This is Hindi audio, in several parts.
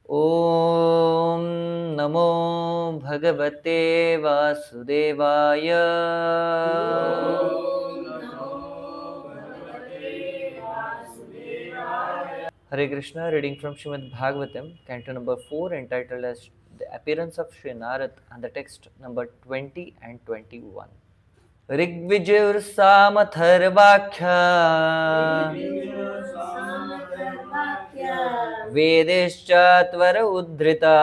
ॐ नमो भगवते वासुदेवाय। Hare Krishna, reading from Srimad Bhagavatam, canto number 4, entitled as The Appearance of Sri Narad, and the text number 20 and 21. Rigvijur Samatharvakhya Vedeshchatvara Uddhrita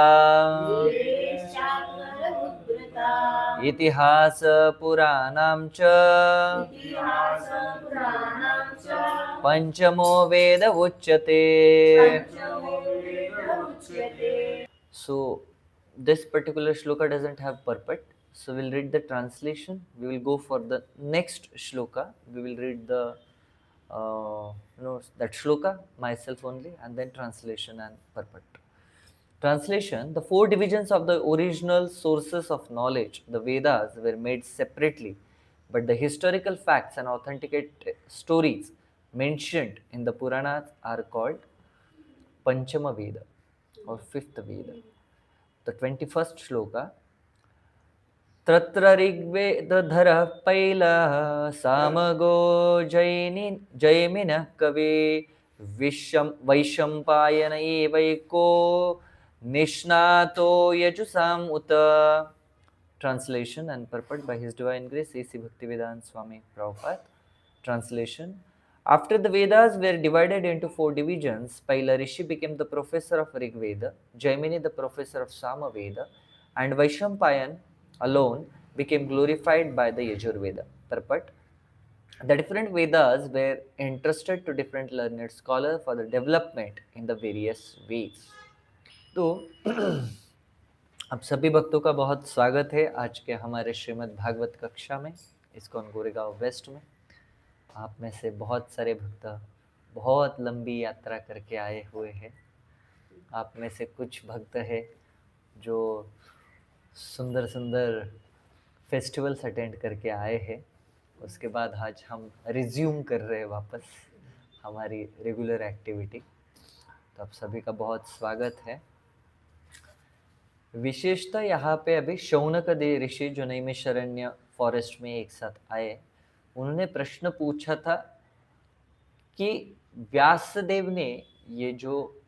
Itihasa Puranam Cha Panchamo Veda Uchyate. So, this particular shloka doesn't have purport. So, we'll read the translation. We will go for the next shloka. We will read the that shloka myself only, and then translation and purport. Translation: the four divisions of the original sources of knowledge, the Vedas, were made separately, but the historical facts and authenticate stories mentioned in the Puranas are called Panchama Veda or fifth Veda. The 21st shloka. तत्र ऋग्वेदधरः पैलः सामगो जैमिनः कवे वैशम्पायन एवैको निष्णातो यजुषाम् उत. Translation and purport by His Divine Grace A.C. Bhaktivedanta Swami Prabhupada. Translation: after the Vedas were divided into four divisions, Paila Rishi became the professor of Rig Veda, Jaimini the professor of Sama Veda, and Vaishampayan alone became glorified by the Yajur Veda. Purport: the different Vedas were entrusted to different learned scholars for the development in the various ways. तो आप सभी भक्तों का बहुत स्वागत है आज के हमारे श्रीमद् भागवत कक्षा में, इस्कॉन गोरेगांव वेस्ट में। आप में से बहुत सारे भक्त बहुत लंबी यात्रा करके आए हुए हैं। आप में से कुछ भक्त हैं जो सुंदर सुंदर फेस्टिवल्स अटेंड करके आए हैं। उसके बाद आज हम रिज्यूम कर रहे हैं वापस हमारी रेगुलर एक्टिविटी। तो आप सभी का बहुत स्वागत है। विशेषतः यहाँ पे अभी शौनक दे ऋषि जो नैमिषारण्य फॉरेस्ट में एक साथ आए, उन्होंने प्रश्न पूछा था कि व्यासदेव ने ये जो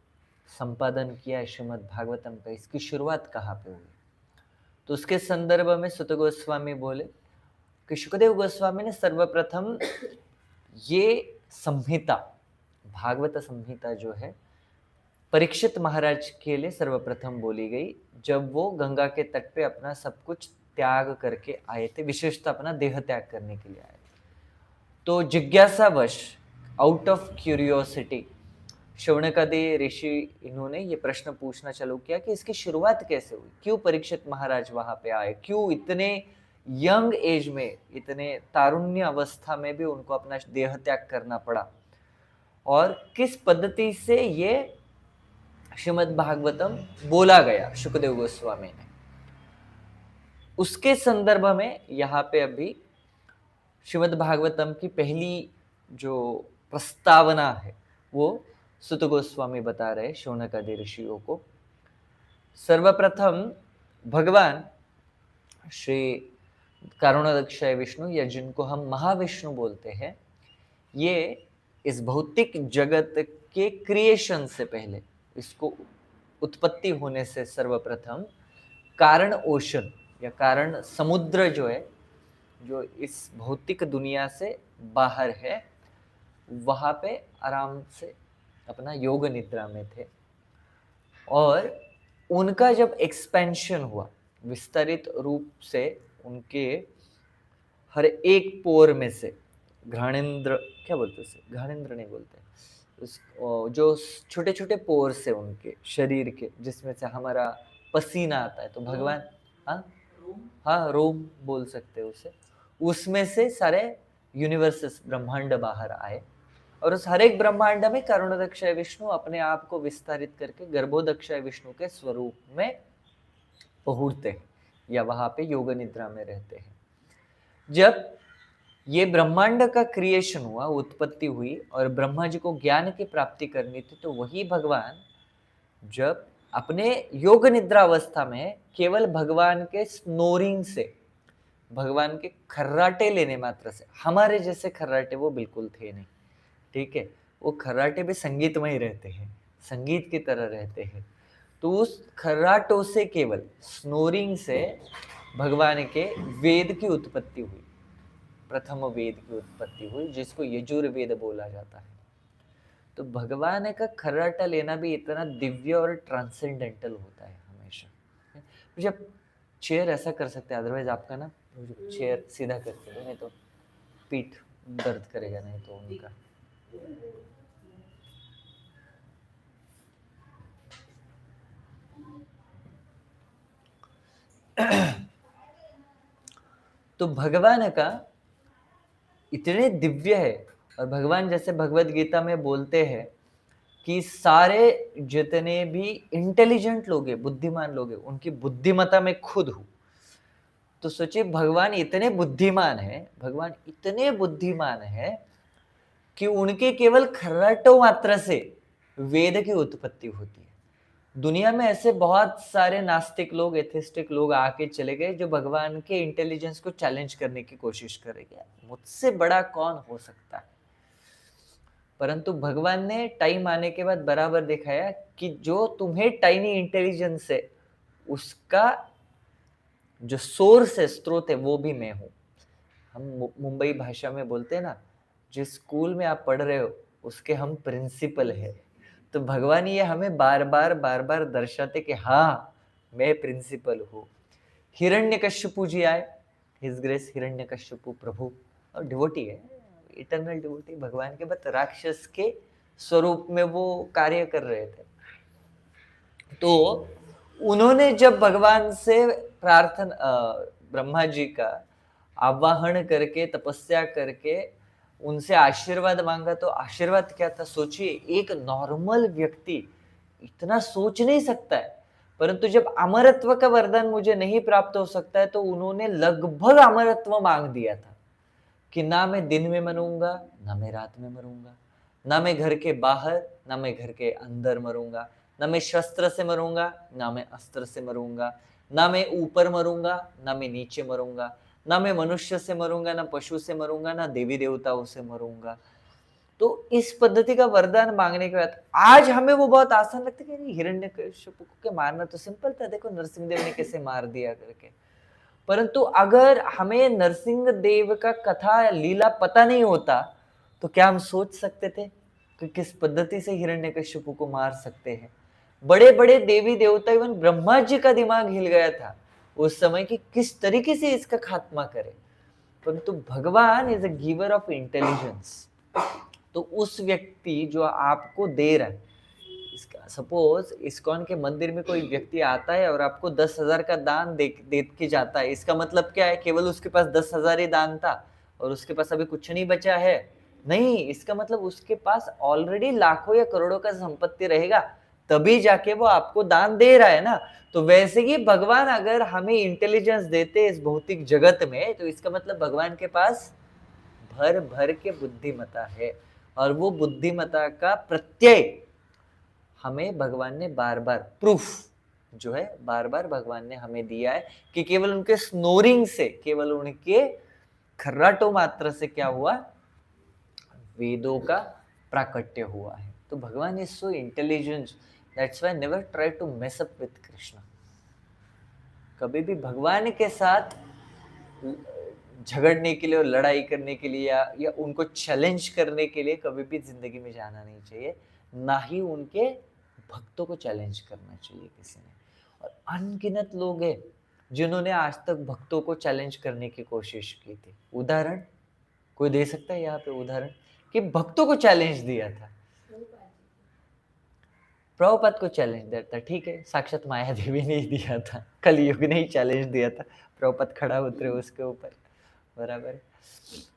संपादन किया है श्रीमद् भागवतम का, इसकी शुरुआत कहाँ पे हुई। तो उसके संदर्भ में सुत गोस्वामी बोले कि शुकदेव गोस्वामी ने सर्वप्रथम ये संहिता, भागवत संहिता जो है, परीक्षित महाराज के लिए सर्वप्रथम बोली गई जब वो गंगा के तट पे अपना सब कुछ त्याग करके आए थे, विशेषतः अपना देह त्याग करने के लिए आए थे। तो जिज्ञासावश, आउट ऑफ क्यूरियोसिटी, शौनकादि ऋषि इन्होंने ये प्रश्न पूछना चालू किया कि इसकी शुरुआत कैसे हुई, क्यों परीक्षित महाराज वहां पे आए, क्यों इतने यंग एज में, इतने तारुण्य अवस्था में भी उनको अपना देह त्याग करना पड़ा, और किस पद्धति से ये श्रीमद् भागवतम बोला गया शुकदेव गोस्वामी ने। उसके संदर्भ में यहाँ पे अभी श्रीमद् भागवतम की पहली जो प्रस्तावना है वो सुत गोस्वामी बता रहे शौनकादि ऋषियों को। सर्वप्रथम भगवान श्री कारुणादक्षाय विष्णु, या जिनको हम महाविष्णु बोलते हैं, ये इस भौतिक जगत के क्रिएशन से पहले, इसको उत्पत्ति होने से सर्वप्रथम कारण ओशन या कारण समुद्र जो है, जो इस भौतिक दुनिया से बाहर है, वहाँ पे आराम से अपना योग निद्रा में थे। और उनका जब एक्सपेंशन हुआ विस्तारित रूप से, उनके हर एक पोर में से, घ्राणेन्द्र क्या बोलते हैं, घ्राणेन्द्र नहीं बोलते, उस जो छोटे छोटे पोर से उनके शरीर के, जिसमें से हमारा पसीना आता है, तो भगवान, हाँ रोम बोल सकते हैं उसे, उसमें से सारे यूनिवर्सेस, ब्रह्मांड बाहर आए। और उस हर एक ब्रह्मांड में कारुणादक्षाय विष्णु अपने आप को विस्तारित करके गर्भोदक्षाय विष्णु के स्वरूप में पहुंचते हैं, या वहां पे योग निद्रा में रहते हैं। जब ये ब्रह्मांड का क्रिएशन हुआ, उत्पत्ति हुई, और ब्रह्मा जी को ज्ञान की प्राप्ति करनी थी, तो वही भगवान जब अपने योग निद्रा अवस्था में केवल भगवान के स्नोरिंग से, भगवान के खर्राटे लेने मात्र से, हमारे जैसे खर्राटे वो बिल्कुल थे नहीं, ठीक है। वो खर्राटे भी संगीतमय रहते हैं, संगीत की तरह रहते हैं। तो उस खर्राटों से, केवल स्नोरिंग से भगवान के वेद की उत्पत्ति हुई, प्रथम वेद की उत्पत्ति हुई, जिसको यजुर्वेद बोला जाता है। तो भगवान का खर्राटा लेना भी इतना दिव्य और ट्रांसेंडेंटल होता है हमेशा। जब चेयर ऐसा कर सकते हैं, अदरवाइज आपका ना चेयर सीधा करते हो, नहीं तो पीठ दर्द करेगा, नहीं तो उनका। तो भगवान का इतने दिव्य है, और भगवान जैसे भगवत गीता में बोलते हैं कि सारे जितने भी इंटेलिजेंट लोग हैं, बुद्धिमान लोग हैं, उनकी बुद्धिमत्ता में खुद हूं। तो सोचिए, भगवान इतने बुद्धिमान है, भगवान इतने बुद्धिमान है कि उनके केवल खर्राटों मात्र से वेद की उत्पत्ति होती है। दुनिया में ऐसे बहुत सारे नास्तिक लोग, एथिस्टिक लोग आके चले गए, जो भगवान के इंटेलिजेंस को चैलेंज करने की कोशिश करेंगे, मुझसे बड़ा कौन हो सकता है। परंतु भगवान ने टाइम आने के बाद बराबर दिखाया कि जो तुम्हें टाइनी इंटेलिजेंस है, उसका जो सोर्स है, स्रोत है, वो भी मैं हूं। हम मुंबई भाषा में बोलते हैं ना, जिस स्कूल में आप पढ़ रहे हो उसके हम प्रिंसिपल है। तो भगवान ये हमें बार बार दर्शाते कि हाँ, मैं प्रिंसिपल हूँ। हिरण्यकश्यपु जी आए, हिज ग्रेस हिरण्यकश्यपु प्रभु, और डिवोटी है, इटर्नल डिवोटी भगवान के, बट राक्षस के स्वरूप में वो कार्य कर रहे थे। तो उन्होंने जब भगवान से प्रार्थना, ब्रह्मा जी का आवाहन करके, तपस्या करके उनसे आशीर्वाद मांगा, तो आशीर्वाद क्या था सोचिए। एक नॉर्मल व्यक्ति इतना सोच नहीं सकता है, परंतु जब अमरत्व का वरदान मुझे नहीं प्राप्त हो सकता है, तो उन्होंने लगभग अमरत्व मांग दिया था कि ना मैं दिन में मरूंगा, ना मैं रात में मरूंगा, ना मैं घर के बाहर, ना मैं घर के अंदर मरूंगा, ना मैं शस्त्र से मरूंगा, ना मैं अस्त्र से मरूंगा, ना मैं ऊपर मरूंगा, ना मैं नीचे मरूंगा, ना मैं मनुष्य से मरूंगा, ना पशु से मरूंगा, ना देवी देवताओं से मरूंगा। तो इस पद्धति का वरदान मांगने के बाद आज हमें वो बहुत आसान लगता है कि हिरण्यकश्यप को मारना तो सिंपल था, देखो नरसिंह ने कैसे मार दिया करके। परंतु अगर हमें नरसिंह देव का कथा लीला पता नहीं होता, तो क्या हम सोच सकते थे कि किस पद्धति से हिरण्यकश्यप को मार सकते हैं। बड़े बड़े देवी देवता, इवन ब्रह्मा जी का दिमाग हिल गया था उस समय कि किस तरीके से इसका खात्मा करें। परंतु भगवान is a giver of intelligence. तो उस व्यक्ति जो आपको दे रहा है, इसका सपोज इस्कॉन के मंदिर में कोई व्यक्ति आता है और आपको 10,000 का दान दे के जाता है, इसका मतलब क्या है? केवल उसके पास 10,000 ही दान था और उसके पास अभी कुछ नहीं बचा है? नहीं, इसका मतलब उसके पास ऑलरेडी लाखों या करोड़ों का संपत्ति रहेगा, तभी जाके वो आपको दान दे रहा है ना। तो वैसे ही भगवान अगर हमें इंटेलिजेंस देते इस भौतिक जगत में, तो इसका मतलब भगवान के पास भर भर के बुद्धिमत्ता है, और वो बुद्धिमत्ता का प्रत्यय हमें भगवान ने बार बार प्रूफ जो है, बार बार भगवान ने हमें दिया है कि केवल उनके स्नोरिंग से, केवल उनके खर्राटों मात्र से क्या हुआ? वेदों का प्राकट्य हुआ है। तो भगवान is so intelligent, that's why never try to mess up with Krishna. कभी भी भगवान के साथ झगड़ने के लिए और लड़ाई करने के लिए या उनको चैलेंज करने के लिए कभी भी जिंदगी में जाना नहीं चाहिए, ना ही उनके भक्तों को चैलेंज करना चाहिए किसी ने। और अनगिनत लोग हैं जिन्होंने आज तक भक्तों को चैलेंज करने की कोशिश की थी। उदाहरण कोई दे सकता है यहाँ पे उदाहरण कि भक्तों को चैलेंज दिया था? प्रभुपाद को चैलेंज दिया था, ठीक है, साक्षात माया देवी ने ही दिया था, कलयुग ने ही चैलेंज दिया था, प्रभुपाद खड़ा उतरे उसके ऊपर, बराबर।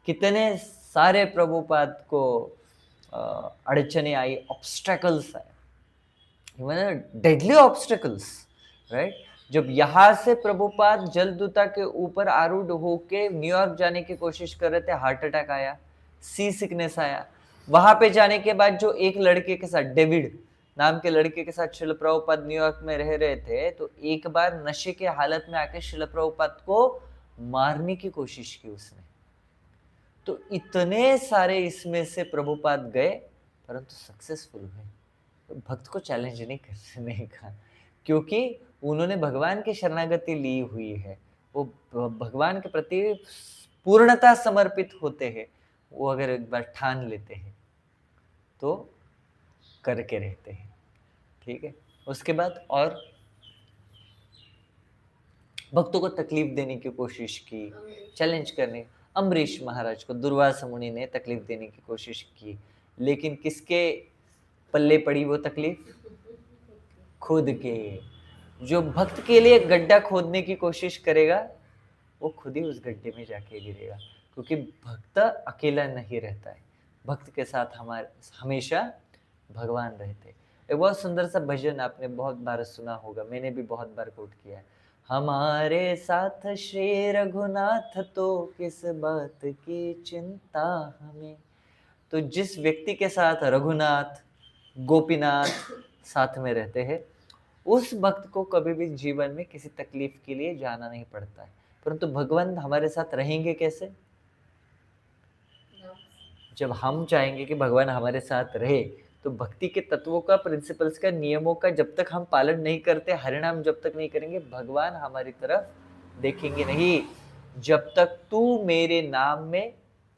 कितने सारे प्रभुपाद को अड़चने आई, ऑब्स्टेकल्स आए, डेडली ऑब्स्टेकल्स, राइट। जब यहाँ से प्रभुपाद जलदूता के ऊपर आरूढ़ होके न्यूयॉर्क जाने की कोशिश कर रहे थे, हार्ट अटैक आया, सी सिकनेस आया। वहां पे जाने के बाद जो एक लड़के के साथ डेविड, नाम के लड़के के साथ शिल प्रभुपाद न्यूयॉर्क में रह रहे थे, तो एक बार नशे के हालत में आके शिल प्रभुपाद को मारने की कोशिश की उसने। तो इतने सारे इसमें से प्रभुपाद गए, परंतु सक्सेसफुल हुए। तो भक्त को चैलेंज नहीं करने का, क्योंकि उन्होंने भगवान की शरणागति ली हुई है, वो भगवान के प्रति पूर्णता समर्पित होते हैं। वो अगर एक बार ठान लेते हैं तो करके रहते हैं। ठीक है, उसके बाद और भक्तों को तकलीफ देने की कोशिश की, चैलेंज करने। अम्बरीश महाराज को दुर्वासा मुनि ने तकलीफ देने की कोशिश की, लेकिन किसके पल्ले पड़ी वो तकलीफ? खुद के। जो भक्त के लिए गड्ढा खोदने की कोशिश करेगा, वो खुद ही उस गड्ढे में जाके गिरेगा, क्योंकि भक्त अकेला नहीं रहता है, भक्त के साथ हमारे हमेशा भगवान रहते हैं। एक बहुत सुंदर सा भजन आपने बहुत बार सुना होगा, मैंने भी बहुत बार कोट किया है। हमारे साथ श्री रघुनाथ तो किस बात की चिंता हमें। तो जिस व्यक्ति के साथ रघुनाथ, गोपीनाथ साथ में रहते हैं, उस भक्त को कभी भी जीवन में किसी तकलीफ के लिए जाना नहीं पड़ता है। परंतु भगवान हमारे साथ रहेंगे कैसे? जब हम चाहेंगे कि भगवान हमारे साथ रहे, तो भक्ति के तत्वों का, प्रिंसिपल्स का, नियमों का जब तक हम पालन नहीं करते, हरिनाम जब तक नहीं करेंगे, भगवान हमारी तरफ देखेंगे नहीं। जब तक तू मेरे नाम में,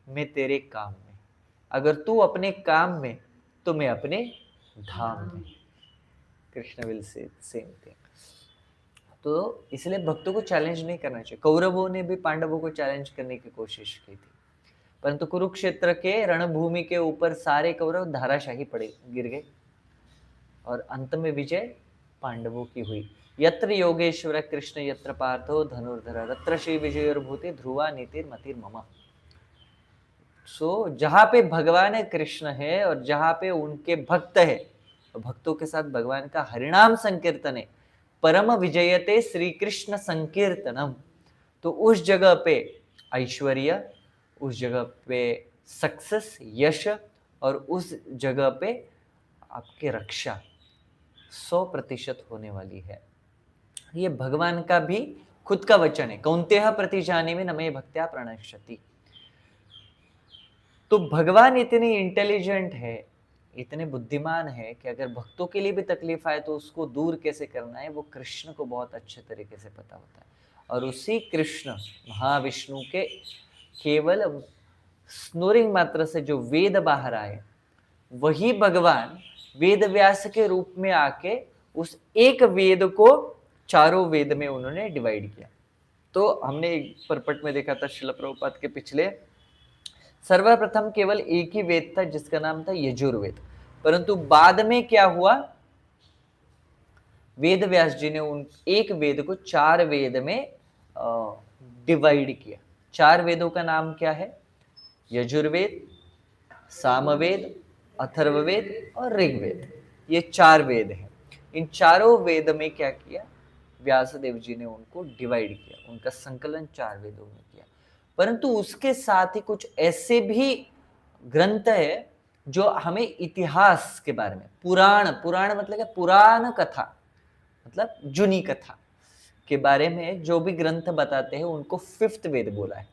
मैं तेरे काम में। अगर तू अपने काम में, तो मैं अपने धाम में। Krishna will say same thing. तो इसलिए भक्तों को चैलेंज नहीं करना चाहिए। कौरवों ने भी पांडवों को चैलेंज करने की कोशिश की थी, परंतु कुरुक्षेत्र के रणभूमि के ऊपर सारे कौरव धाराशाही पड़े, गिर गए, और अंत में विजय पांडवों की हुई। यत्र योगेश्वर कृष्ण यत्र पार्थो धनुर्धर तत्र श्री विजयोर्भूति ध्रुवा नीतिर्मतिर् मम। सो जहां पे भगवान कृष्ण है और जहां पे उनके भक्त है, भक्तों के साथ भगवान का हरिनाम संकीर्तन है, परम विजयते श्री कृष्ण संकीर्तनम। तो उस जगह पे ऐश्वर्य, उस जगह पे सक्सेस, यश, और उस जगह पे आपकी रक्षा 100% होने वाली है। ये भगवान का भी खुद का वचन है, कौन्तेह प्रतिजाने में न मे भक्त्या प्रणश्यति। तो भगवान इतने इंटेलिजेंट है, इतने बुद्धिमान है कि अगर भक्तों के लिए भी तकलीफ आए तो उसको दूर कैसे करना है, वो कृष्ण को बहुत अच्छे तरीके से पता होता है। और उसी कृष्ण महाविष्णु के केवल स्नोरिंग मात्र से जो वेद बाहर आए, वही भगवान वेद व्यास के रूप में आके उस एक वेद को चारों वेद में उन्होंने डिवाइड किया। तो हमने एक परपट में देखा था शिल प्रभुपाद के पिछले, सर्वप्रथम केवल एक ही वेद था जिसका नाम था यजुर्वेद, परंतु बाद में क्या हुआ, वेद व्यास जी ने उन एक वेद को 4 वेद में डिवाइड किया। 4 वेदों का नाम क्या है? यजुर्वेद, सामवेद, अथर्ववेद और ऋग्वेद। ये 4 वेद हैं। इन चारों वेद में क्या किया, व्यासदेव जी ने उनको डिवाइड किया, उनका संकलन 4 वेदों में किया। परंतु उसके साथ ही कुछ ऐसे भी ग्रंथ है जो हमें इतिहास के बारे में, पुराण मतलब क्या, पुराण कथा मतलब जुनी कथा के बारे में जो भी ग्रंथ बताते हैं, उनको 5th वेद बोला है।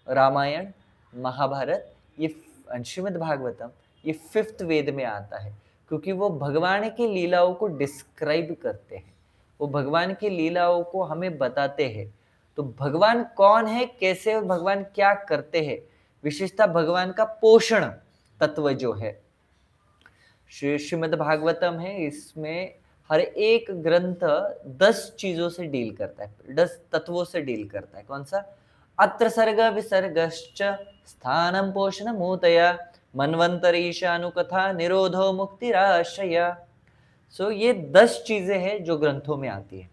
रामायण, महाभारत, ये श्रीमद् भागवतम, ये 5th वेद में आता है, क्योंकि वो भगवान की लीलाओं को डिस्क्राइब करते हैं, वो भगवान की लीलाओं को हमें बताते हैं। तो भगवान कौन है, कैसे भगवान क्या करते हैं, विशेषता भगवान का पोषण तत्व जो है श्रीमद् भागवतम है, इसमें हर एक ग्रंथ 10 चीजों से डील करता है, 10 तत्वों से डील करता है। कौन सा? अत्र सर्ग विसर्गश्च स्थानम पोषण मूतया मन्वंतरीशानुकथा निरोधो मुक्तिराश्रया। सो ये 10 चीजें हैं जो ग्रंथों में आती है।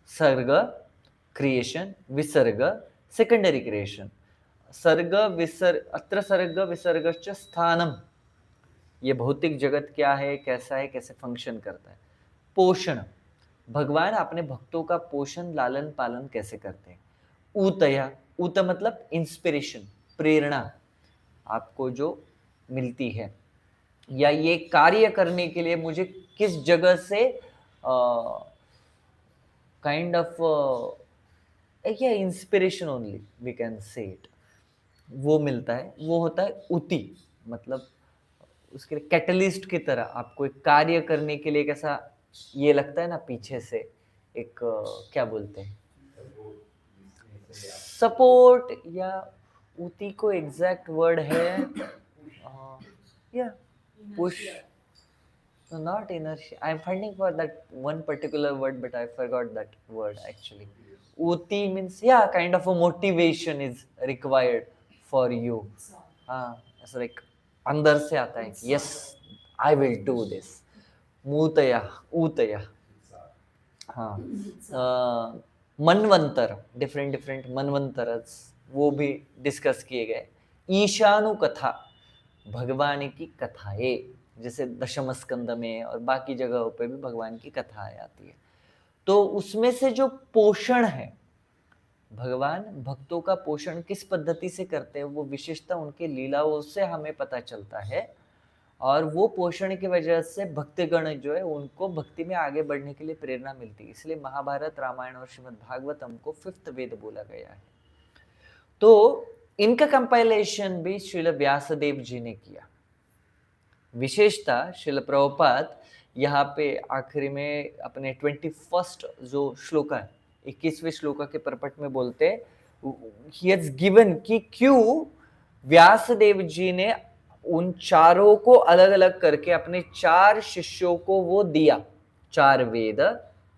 सर्ग क्रिएशन, विसर्ग सेकेंडरी क्रिएशन, सर्ग विसर्ग, अत्र सर्ग विसर्गश्च स्थानम, ये भौतिक जगत क्या है, कैसा है, कैसे फंक्शन करता है। पोषण, भगवान अपने भक्तों का पोषण लालन पालन कैसे करते हैं। ऊतया, ऊत मतलब इंस्पिरेशन, प्रेरणा आपको जो मिलती है, या ये कार्य करने के लिए मुझे किस जगह से काइंड ऑफ या inspiration only we can say it, वो मिलता है, वो होता है उति। मतलब उसके लिए कैटलिस्ट की तरह आपको एक कार्य करने के लिए कैसा ये लगता है ना पीछे से एक क्या बोलते हैं सपोर्ट, या उति को एग्जैक्ट वर्ड है या push, not inertia. I'm finding for that one particular word, but I forgot that word actually. Uti means, yeah, kind of a motivation is required for you. It's like अंदर से आता है yes, I will do this. मूतया ऊतया, हाँ, मनवंतर, डिफरेंट डिफरेंट मनवंतरस वो भी डिस्कस किए गए। ईशानु कथा, भगवान की कथाएं, जैसे दशम स्कंद में और बाकी जगहों पे भी भगवान की कथाएं आती है। तो उसमें से जो पोषण है, भगवान भक्तों का पोषण किस पद्धति से करते हैं, वो विशेषता उनके लीलाओं से हमें पता चलता है। और वो पोषण की वजह से भक्तगण जो है उनको भक्ति में आगे बढ़ने के लिए प्रेरणा मिलती है। इसलिए महाभारत, रामायण और श्रीमद् भागवतम को 5th वेद बोला गया है। तो इनका कंपाइलेशन भी श्रील व्यासदेव जी ने किया। विशेषता श्रील प्रभुपाद यहाँ पे आखिरी में अपने 21st जो श्लोका है, 21वें श्लोका के परपट में बोलते ही हैज गिवन कि क्यों व्यासदेव जी ने उन चारों को अलग अलग करके अपने 4 शिष्यों को वो दिया, 4 वेद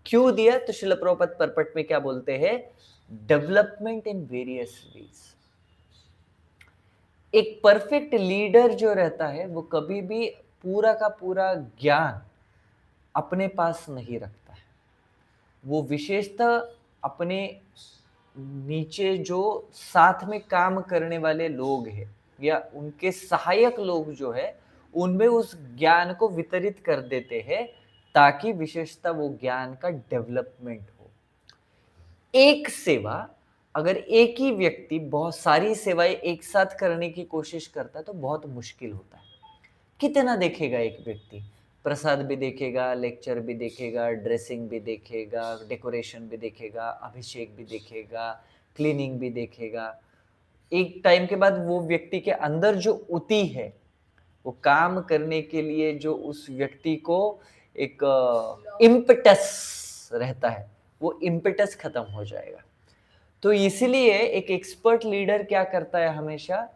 क्यों दिया। तो श्रील प्रभुपाद परपट में क्या बोलते हैं, डेवलपमेंट इन वेरियस वेज। एक परफेक्ट लीडर जो रहता है वो कभी भी पूरा का पूरा ज्ञान अपने पास नहीं रखता है। वो विशेषतः अपने नीचे जो साथ में काम करने वाले लोग हैं या उनके सहायक लोग जो है उनमें उस ज्ञान को वितरित कर देते हैं ताकि विशेषतः वो ज्ञान का डेवलपमेंट हो। एक सेवा, अगर एक ही व्यक्ति बहुत सारी सेवाएं एक साथ करने की कोशिश करता है तो बहुत मुश्किल होता है। कितना देखेगा एक व्यक्ति, प्रसाद भी देखेगा, लेक्चर भी देखेगा, ड्रेसिंग भी देखेगा, डेकोरेशन भी देखेगा, अभिषेक भी देखेगा, क्लीनिंग भी देखेगा। एक टाइम के बाद वो व्यक्ति के अंदर जो उति है, वो काम करने के लिए जो उस व्यक्ति को एक इम्पेटस रहता है, वो इम्पेटस खत्म हो जाएगा। तो इसीलिए एक एक्सपर्ट लीडर क्या करता है, हमेशा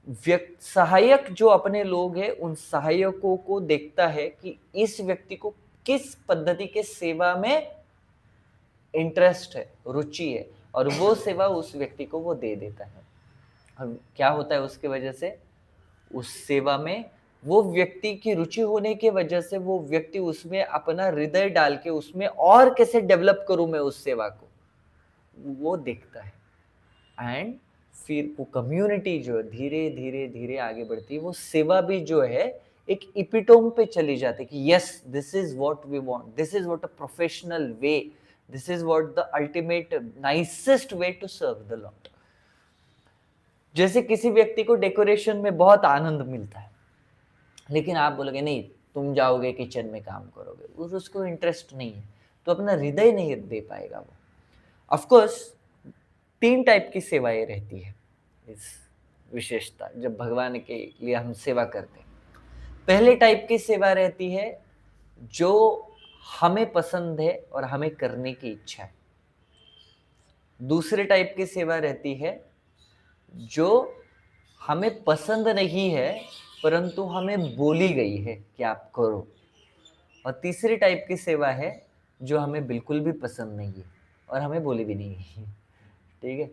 सहायक जो अपने लोग हैं उन सहायकों को देखता है कि इस व्यक्ति को किस पद्धति के सेवा में इंटरेस्ट है, रुचि है, और वो सेवा उस व्यक्ति को वो दे देता है। और क्या होता है उसके वजह से, उस सेवा में वो व्यक्ति की रुचि होने की वजह से वो व्यक्ति उसमें अपना हृदय डाल के उसमें और कैसे डेवलप करूं मैं उस सेवा को, वो देखता है। एंड फिर वो कम्युनिटी जो धीरे धीरे धीरे आगे बढ़ती है, वो सेवा भी जो है एक इपिटोम पे चली जाती है कि yes, this is what we want, this is what a professional way, this is what the ultimate nicest way to serve the Lord. जैसे किसी व्यक्ति को डेकोरेशन में बहुत आनंद मिलता है, लेकिन आप बोलोगे नहीं तुम जाओगे किचन में काम करोगे, उसको इंटरेस्ट नहीं है, तो अपना हृदय नहीं दे पाएगा वो। ऑफ कोर्स 3 टाइप की सेवाएं रहती है इस विशेषता, जब भगवान के लिए हम सेवा करते हैं। पहले टाइप की सेवा रहती है जो हमें पसंद है और हमें करने की इच्छा है। दूसरे टाइप की सेवा रहती है जो हमें पसंद नहीं है परंतु हमें बोली गई है कि आप करो। और तीसरी टाइप की सेवा है जो हमें बिल्कुल भी पसंद नहीं है और हमें बोली भी नहीं है। ठीक है,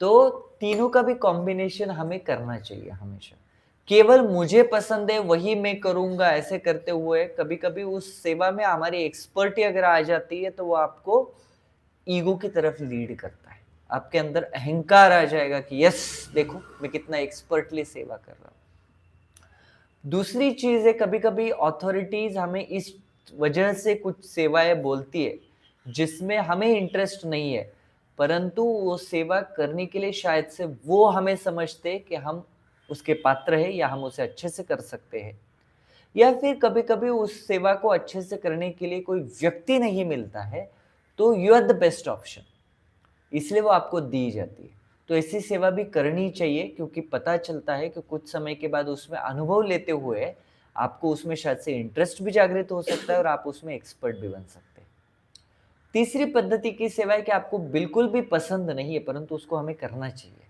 तो तीनों का भी कॉम्बिनेशन हमें करना चाहिए हमेशा। केवल मुझे पसंद है वही मैं करूंगा ऐसे करते हुए कभी कभी उस सेवा में हमारी एक्सपर्टी अगर आ जाती है तो वो आपको ईगो की तरफ लीड करता है। आपके अंदर अहंकार आ जाएगा कि यस देखो मैं कितना एक्सपर्टली सेवा कर रहा हूं। दूसरी चीज है, कभी कभी अथॉरिटीज हमें इस वजह से कुछ सेवाएं बोलती है जिसमें हमें इंटरेस्ट नहीं है, परंतु वो सेवा करने के लिए शायद से वो हमें समझते कि हम उसके पात्र हैं या हम उसे अच्छे से कर सकते हैं। या फिर कभी कभी उस सेवा को अच्छे से करने के लिए कोई व्यक्ति नहीं मिलता है, तो you are the best option, इसलिए वो आपको दी जाती है। तो ऐसी सेवा भी करनी चाहिए, क्योंकि पता चलता है कि कुछ समय के बाद उसमें अनुभव लेते हुए आपको उसमें शायद से इंटरेस्ट भी जागृत हो सकता है और आप उसमें एक्सपर्ट भी बन सकते हैं। तीसरी पद्धति की सेवा है कि आपको बिल्कुल भी पसंद नहीं है, परंतु उसको हमें करना चाहिए,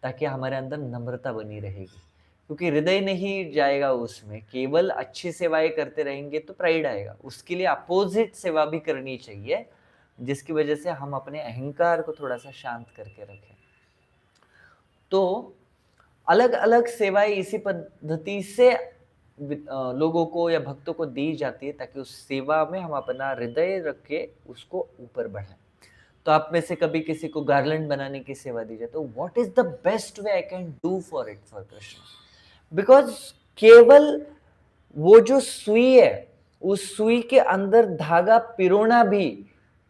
ताकि हमारे अंदर नम्रता बनी रहेगी, क्योंकि हृदय नहीं जाएगा उसमें, केवल अच्छी सेवाएं करते रहेंगे तो प्राइड आएगा। उसके लिए अपोजिट सेवा भी करनी चाहिए, जिसकी वजह से हम अपने अहंकार को थोड़ा सा शांत करके रखें। तो अलग अलग सेवाएं इसी पद्धति से लोगों को या भक्तों को दी जाती है, ताकि उस सेवा में हम अपना हृदय रख के उसको ऊपर बढ़ाएं। तो आप में से कभी किसी को गार्लैंड बनाने की सेवा दी जाए, तो what is the best way I can do for it for Krishna, because केवल वो जो सुई है, उस सुई के अंदर धागा पिरोना भी,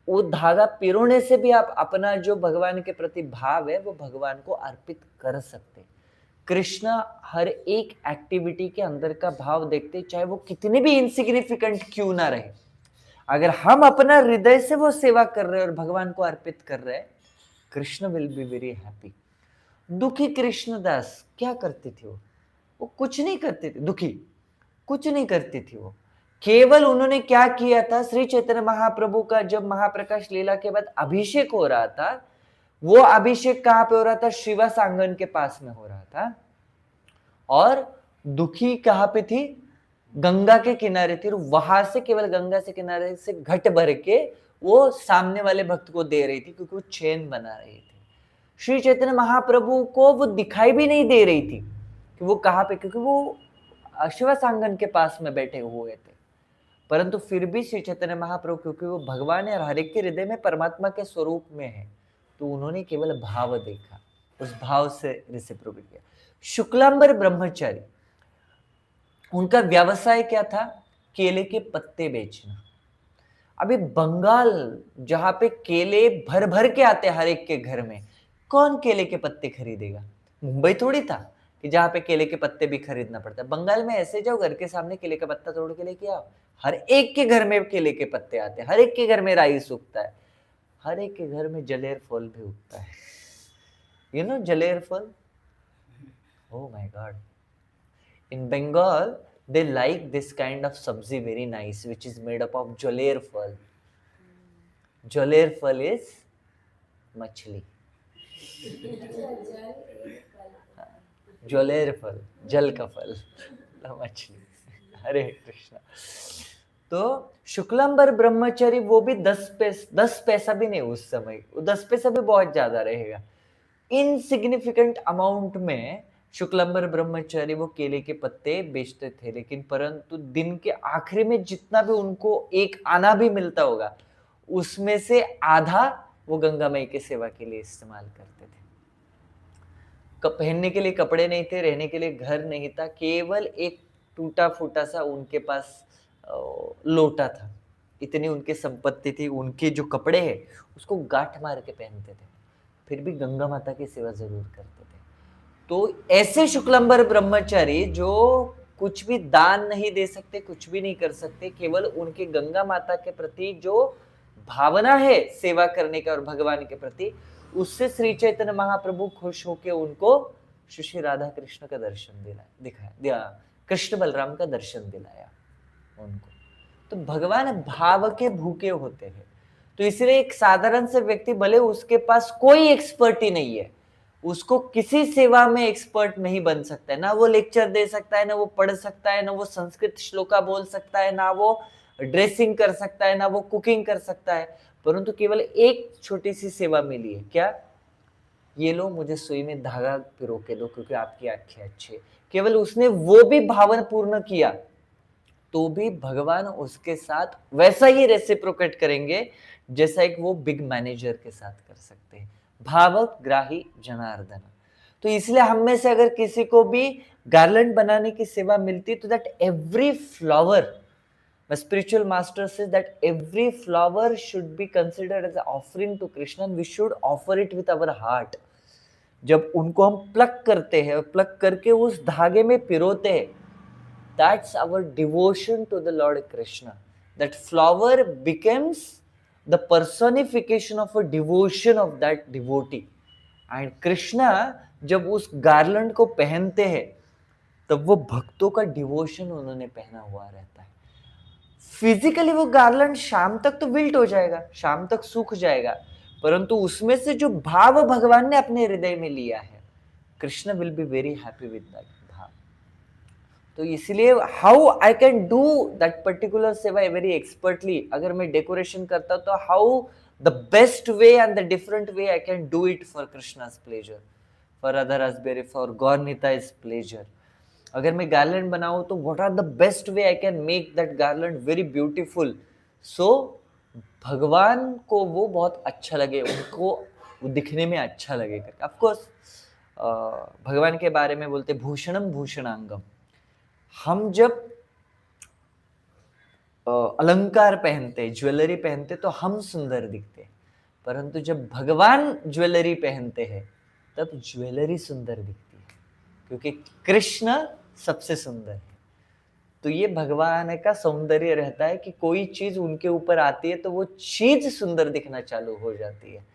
वो धागा पिरोने से भी आप अपना जो भगवान के प्रति भाव है वो भगवान को अर्पित कर सकते। कृष्णा हर एक एक्टिविटी के अंदर का भाव देखते, चाहे वो कितनी भी इनसिग्निफिकेंट क्यों ना रहे। अगर हम अपना हृदय से वो सेवा कर रहे हैं और भगवान को अर्पित कर रहे हैं, Krishna will be very happy. दुखी कृष्णदास क्या करते थे? वो कुछ नहीं करते थे। दुखी कुछ नहीं करती थी वो। केवल उन्होंने क्या किया था, श्री चैतन्य महाप्रभु का जब महाप्रकाश लीला के बाद अभिषेक हो रहा था, वो अभिषेक कहां पे हो रहा था? श्रीवास आंगन के पास में हो रहा था, और दुखी कहां पे थी? गंगा के किनारे थी, और वहां से केवल गंगा से किनारे से घट भर के वो सामने वाले भक्त को दे रही थी, क्योंकि वो चैन बना रही थी। श्री चैतन्य महाप्रभु को वो दिखाई भी नहीं दे रही थी कि वो कहां पे, क्योंकि वो शिवास आंगन के पास में बैठे हुए थे। परंतु फिर भी श्री चैतन्य महाप्रभु, क्योंकि वो भगवान है और हर एक के हृदय में परमात्मा के स्वरूप में है, तो उन्होंने केवल भाव देखा, उस भाव से रेसिप्रोकेट किया। शुक्लांबर ब्रह्मचारी, उनका व्यवसाय क्या था? केले के पत्ते बेचना। अभी बंगाल जहां पे केले भर भर के आते हर एक के घर में, कौन केले के पत्ते खरीदेगा? मुंबई थोड़ी था कि जहां पे केले के पत्ते भी खरीदना पड़ता है। बंगाल में ऐसे जाओ, घर के सामने केले का पत्ता तोड़ के लेके आओ, हर एक के घर में केले के पत्ते आते हैं, हर एक के घर में राइस उगता है, हर एक के घर में जलेर फल भी उगता है। यू नो जलेर फल? Oh my God, in Bengal they like this kind of sabzi very nice, which is made up of jaleer phal. Jaleer phal is मछली। जलेर फल, जल का फल, मछली। हरे कृष्णा। तो शुक्लांबर ब्रह्मचारी वो भी 10 पैसा भी नहीं उस समय, 10 पैसा भी बहुत ज्यादा रहेगा, इनसिग्निफिकेंट अमाउंट में शुक्लांबर ब्रह्मचारी वो केले के पत्ते बेचते थे। लेकिन परंतु दिन के आखिरी में जितना भी उनको एक आना भी मिलता होगा, उसमें से आधा वो गंगा माई की सेवा के लिए इस्तेमाल करते थे। पहनने के लिए कपड़े नहीं थे, रहने के लिए घर नहीं था, केवल एक टूटा फूटा सा उनके पास लोटा था, इतनी उनकी संपत्ति थी। उनके जो कपड़े हैं उसको गांठ मार के पहनते थे, फिर भी गंगा माता की सेवा जरूर करते थे। तो ऐसे शुक्लांबर ब्रह्मचारी जो कुछ भी दान नहीं दे सकते, कुछ भी नहीं कर सकते, केवल उनके गंगा माता के प्रति जो भावना है सेवा करने का और भगवान के प्रति, उससे श्री चैतन्य महाप्रभु खुश होकर उनको श्री राधा कृष्ण का दर्शन दिखाया, कृष्ण बलराम का दर्शन दिलाया उनको। तो भगवान भाव के भूखे होते हैं। तो इसलिए एक साधारण से व्यक्ति, भले उसके पास कोई एक्सपर्ट ही नहीं है, उसको किसी सेवा में एक्सपर्ट नहीं बन सकता है, ना वो लेक्चर दे सकता है, ना वो पढ़ सकता है, ना वो संस्कृत श्लोका बोल सकता है, ना वो ड्रेसिंग कर सकता है, ना वो कुकिंग कर सकता है, परंतु केवल एक छोटी सी सेवा मिली है। क्या? ये लो, मुझे सुई में धागा पिरो के दो, क्योंकि आपकी आंखें अच्छी है। केवल उसने वो भी भावन पूर्ण किया, तो भी भगवान उसके साथ वैसा ही रेसिप्रोकेट करेंगे जैसा एक वो बिग मैनेजर के साथ कर सकते हैं। भावक ग्राही जनार्दन। तो इसलिए हम में से अगर किसी को भी गार्लैंड बनाने की सेवा मिलती, तो that every flower, my spiritual master says that every flower should be considered as an offering to Krishna, and we should offer it with our heart. जब उनको हम प्लक करते हैं, प्लक करके उस धागे में पिरोते हैं, That's our devotion to the Lord Krishna. That flower becomes the personification of a devotion of that devotee. And Krishna जब उस गार्लैंड को पहनते हैं तब वो भक्तों का डिवोशन उन्होंने पहना हुआ रहता है. फिजिकली वो गार्लैंड शाम तक तो विल्ट हो जाएगा, शाम तक सूख जाएगा, परंतु उसमें से जो भाव भगवान ने अपने हृदय में लिया है, Krishna will be very happy with that bhav. तो इसलिए how I can do that particular seva very expertly, अगर मैं डेकोरेशन करता तो how the best way and the different way I can do it for Krishna's pleasure, for Radha रासबेरी, फॉर गौर निताई's प्लेजर. अगर मैं गार्लैंड बनाऊं तो what are the best way I can make that garland very beautiful, so भगवान को वो बहुत अच्छा लगे, उनको वो दिखने में अच्छा लगे. ऑफ कोर्स भगवान के बारे में बोलते भूषणम भूषणांगम. हम जब अलंकार पहनते, ज्वेलरी पहनते तो हम सुंदर दिखते, परंतु जब भगवान ज्वेलरी पहनते हैं तब ज्वेलरी सुंदर दिखती है, क्योंकि कृष्ण सबसे सुंदर है. तो ये भगवान का सौंदर्य रहता है कि कोई चीज उनके ऊपर आती है तो वो चीज सुंदर दिखना चालू हो जाती है.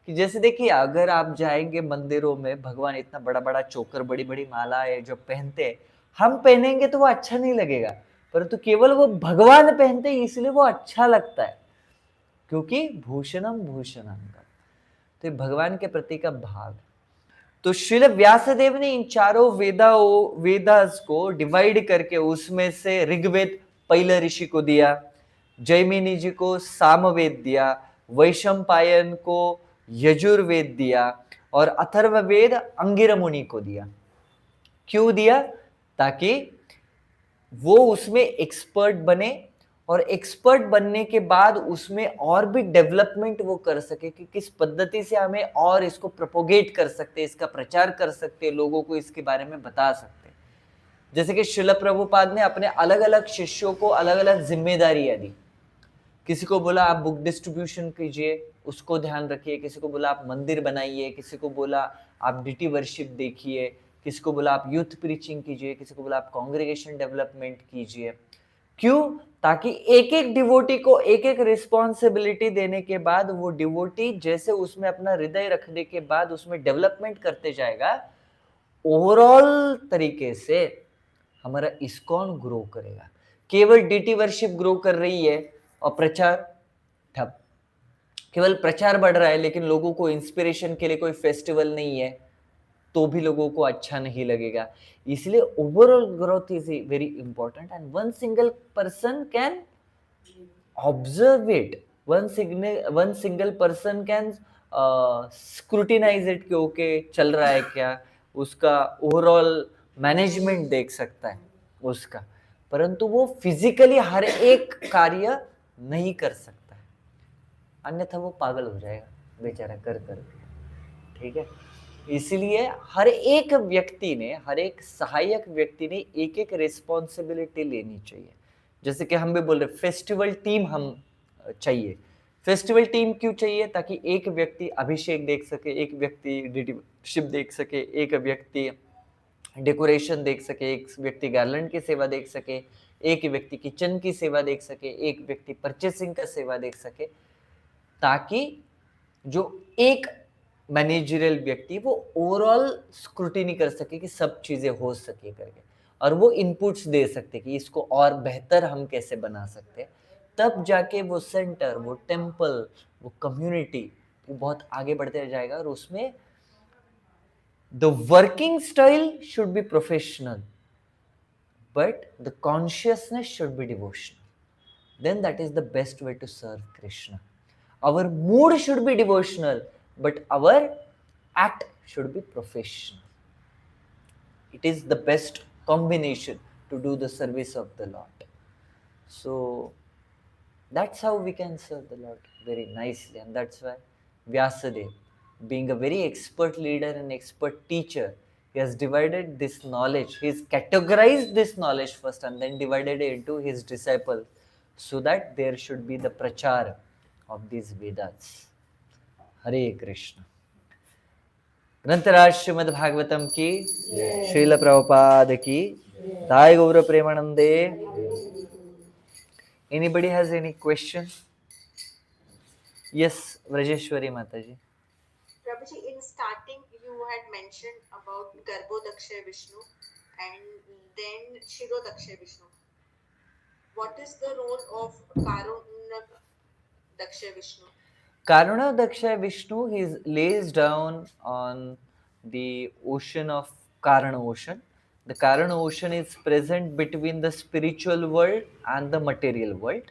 कि जैसे देखिए, अगर आप जाएंगे मंदिरों में, भगवान इतना बड़ा बड़ा चोकर, बड़ी बड़ी मालाएं जो पहनते हैं, हम पहनेंगे तो वो अच्छा नहीं लगेगा, परंतु केवल वो भगवान पहनते हैं इसलिए वो अच्छा लगता है, क्योंकि भूषणम भूषणांगम. तो ये भगवान के प्रति का भाव. तो श्रील व्यासदेव ने इन चारों वेदास को डिवाइड करके उसमें से ऋग्वेद पहले ऋषि को दिया, जैमिनी जी को सामवेद दिया, वैशंपायन को यजुर्वेद दिया और अथर्ववेद अंगिरा मुनि को दिया. क्यों दिया? ताकि वो उसमें एक्सपर्ट बने और एक्सपर्ट बनने के बाद उसमें और भी डेवलपमेंट वो कर सके कि किस पद्धति से हमें और इसको प्रोपोगेट कर सकते, इसका प्रचार कर सकते, लोगों को इसके बारे में बता सकते. जैसे कि श्रील प्रभुपाद ने अपने अलग अलग शिष्यों को अलग अलग जिम्मेदारियां दी. किसी को बोला आप बुक डिस्ट्रीब्यूशन कीजिए, उसको ध्यान रखिए. किसी को बोला आप मंदिर बनाइए, किसी को बोला आप डीटी वर्शिप देखिए, किसी को बोला आप यूथ प्रीचिंग कीजिए, किसी को बोला आप कांग्रेगेशन डेवलपमेंट कीजिए. क्यों? ताकि एक एक डिवोटी को एक एक रिस्पॉन्सिबिलिटी देने के बाद वो डिवोटी जैसे उसमें अपना हृदय रखने के बाद उसमें डेवलपमेंट करते जाएगा, ओवरऑल तरीके से हमारा इस्कॉन ग्रो करेगा. केवल डीटी वर्शिप ग्रो कर रही है और प्रचार ठप. केवल प्रचार बढ़ रहा है लेकिन लोगों को इंस्पिरेशन के लिए कोई फेस्टिवल नहीं है तो भी लोगों को अच्छा नहीं लगेगा. इसलिए overall growth is very important and one single person can observe it, one single person can scrutinise it कि ओके चल रहा है क्या, उसका ओवरऑल मैनेजमेंट देख सकता है उसका, परंतु वो फिजिकली हर एक कार्य नहीं कर सकता है, अन्यथा वो पागल हो जाएगा बेचारा कर कर. ठीक है, इसलिए हर एक व्यक्ति ने, हर एक सहायक व्यक्ति ने एक एक रिस्पॉन्सिबिलिटी लेनी चाहिए. जैसे कि हम भी बोल रहे फेस्टिवल टीम हम चाहिए. फेस्टिवल टीम क्यों चाहिए? ताकि एक व्यक्ति अभिषेक देख सके, एक व्यक्ति डिटिशिप देख सके, एक व्यक्ति डेकोरेशन देख सके, एक व्यक्ति गार्लैंड की सेवा देख सके, एक व्यक्ति किचन की सेवा देख सके, एक व्यक्ति परचेसिंग का सेवा देख सके, ताकि जो एक मैनेजरियल व्यक्ति वो ओवरऑल स्क्रूटिनी कर सके कि सब चीजें हो सके करके, और वो इनपुट्स दे सकते कि इसको और बेहतर हम कैसे बना सकते हैं. तब जाके वो सेंटर, वो टेम्पल, वो कम्युनिटी वो बहुत आगे बढ़ते जाएगा. और उसमें the working style should be professional but the consciousness should be devotional. Then that is the best way to serve Krishna. Our mood should be devotional but our act should be professional. It is the best combination to do the service of the Lord. So that's how we can serve the Lord very nicely, and that's why Vyasadeva, being a very expert leader and expert teacher, he has divided this knowledge, he's categorized this knowledge first and then divided it into his disciples so that there should be the prachar of these Vedas. Hare Krishna. Anantraj Shrimad Bhagavatam की, श्रील प्रभुपाद की, दाय गौर प्रेमानंदे. Anybody has any question? Yes, Vrajeshwari Mataji. Prabhuji, in starting you had mentioned about Garbhodakshay Vishnu and then Shirodakshay Vishnu. What is the role of Karunadakshay Vishnu? Karunadakshay Vishnu, he lays down on the ocean of Karana ocean. The Karana ocean is present between the spiritual world and the material world.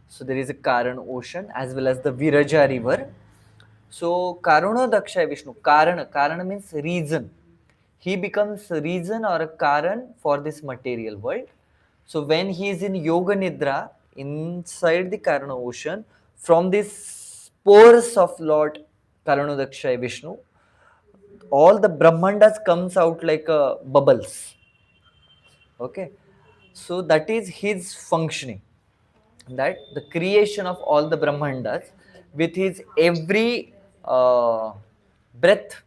So there is a Karana ocean as well as the Viraja river. So Karunadakshay Vishnu, Karana means reason. He becomes a reason or a Karan for this material world. So when he is in Yoga Nidra, inside the Karana ocean, from this pores of Lord Karunadakshay Vishnu, all the Brahmandas comes out like bubbles. Okay, so that is his functioning. That the creation of all the Brahmandas with his every breath,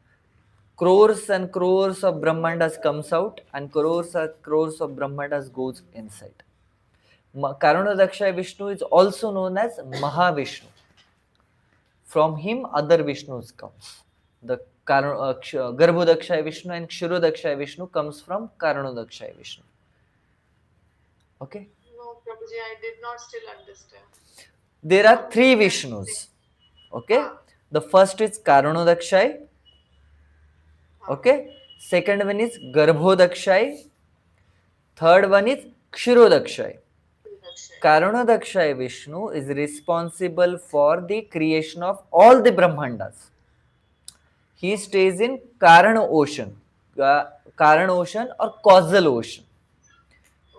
crores and crores of Brahmandas comes out and crores and crores of Brahmandas goes inside. Karunadakshay Vishnu is also known as Mahavishnu. From him other Vishnus comes. The Garbhodakshay Vishnu and Kshirodakshay Vishnu comes from Karunadakshay Vishnu. Okay? No, Prabhuji, I did not still understand. There are three Vishnus. Okay? The first is Karunadakshay. Okay? Second one is Garbhodakshay. Third one is Kshirodakshay. Karunadakshay Vishnu is responsible for the creation of all the Brahmandas. He stays in Karana ocean. Karana ocean or causal ocean.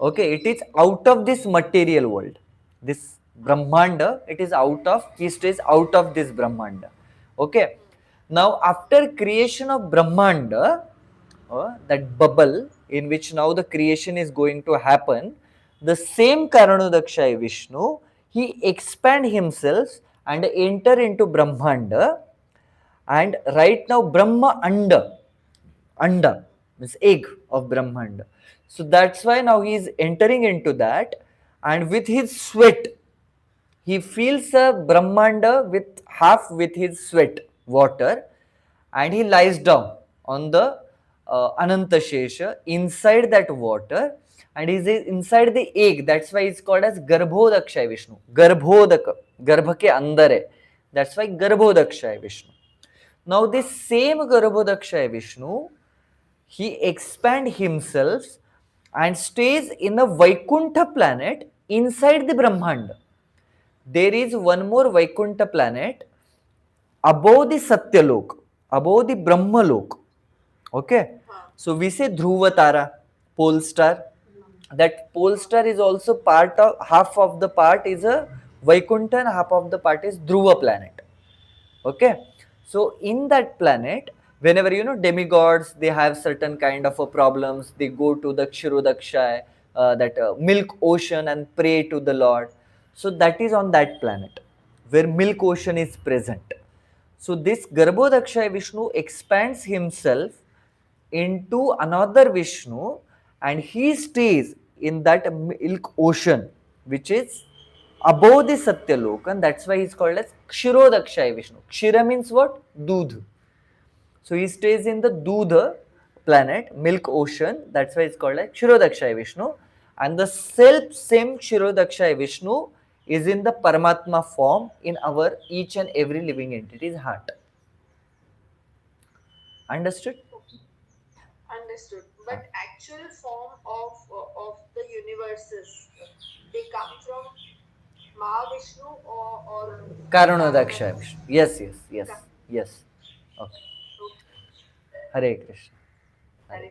Okay, it is out of this material world. This Brahmanda, it is out of, he stays out of this Brahmanda. Okay. Now, after creation of Brahmanda, that bubble in which now the creation is going to happen, the same Karunadakshay Vishnu, he expand himself and enter into Brahmanda, and right now Brahma Anda means egg of Brahmanda. So that's why now he is entering into that, and with his sweat, he fills a Brahmanda with half with his sweat, water, and he lies down on the Ananta Shesha inside that water, and he is inside the egg. That's why it's called as Garbhodakshay Vishnu. Garbhodaka, Garbha ke andar hai. That's why Garbhodakshay Vishnu. Now this same Garbhodakshay Vishnu, he expand himself and stays in a Vaikuntha planet inside the Brahmanda. There is one more Vaikuntha planet above the Satyalok, above the Brahmalok. Okay, so we say Dhruva Tara, pole star. That pole star is also part of, half of the part is a Vaikuntha and half of the part is Dhruva planet. Okay, so in that planet, whenever demigods, they have certain kind of problems, they go to the Kshirodakshay, that milk ocean, and pray to the Lord. So that is on that planet where milk ocean is present. So this Garbhodakshay Vishnu expands himself into another Vishnu, and he stays in that milk ocean which is above the Satyalok, and that's why he's called as Kshirodakshay Vishnu. Kshira means what? Doodh. So he stays in the Doodh planet, milk ocean, that's why it's called as Kshirodakshay Vishnu. And the self same Kshirodakshay Vishnu is in the Paramatma form in our each and every living entity's heart. Understood? Understood. But actual form of the universes, they come from Mahavishnu or Karunadakshay Vishnu. Yes. Okay. Hare Krishna. Hare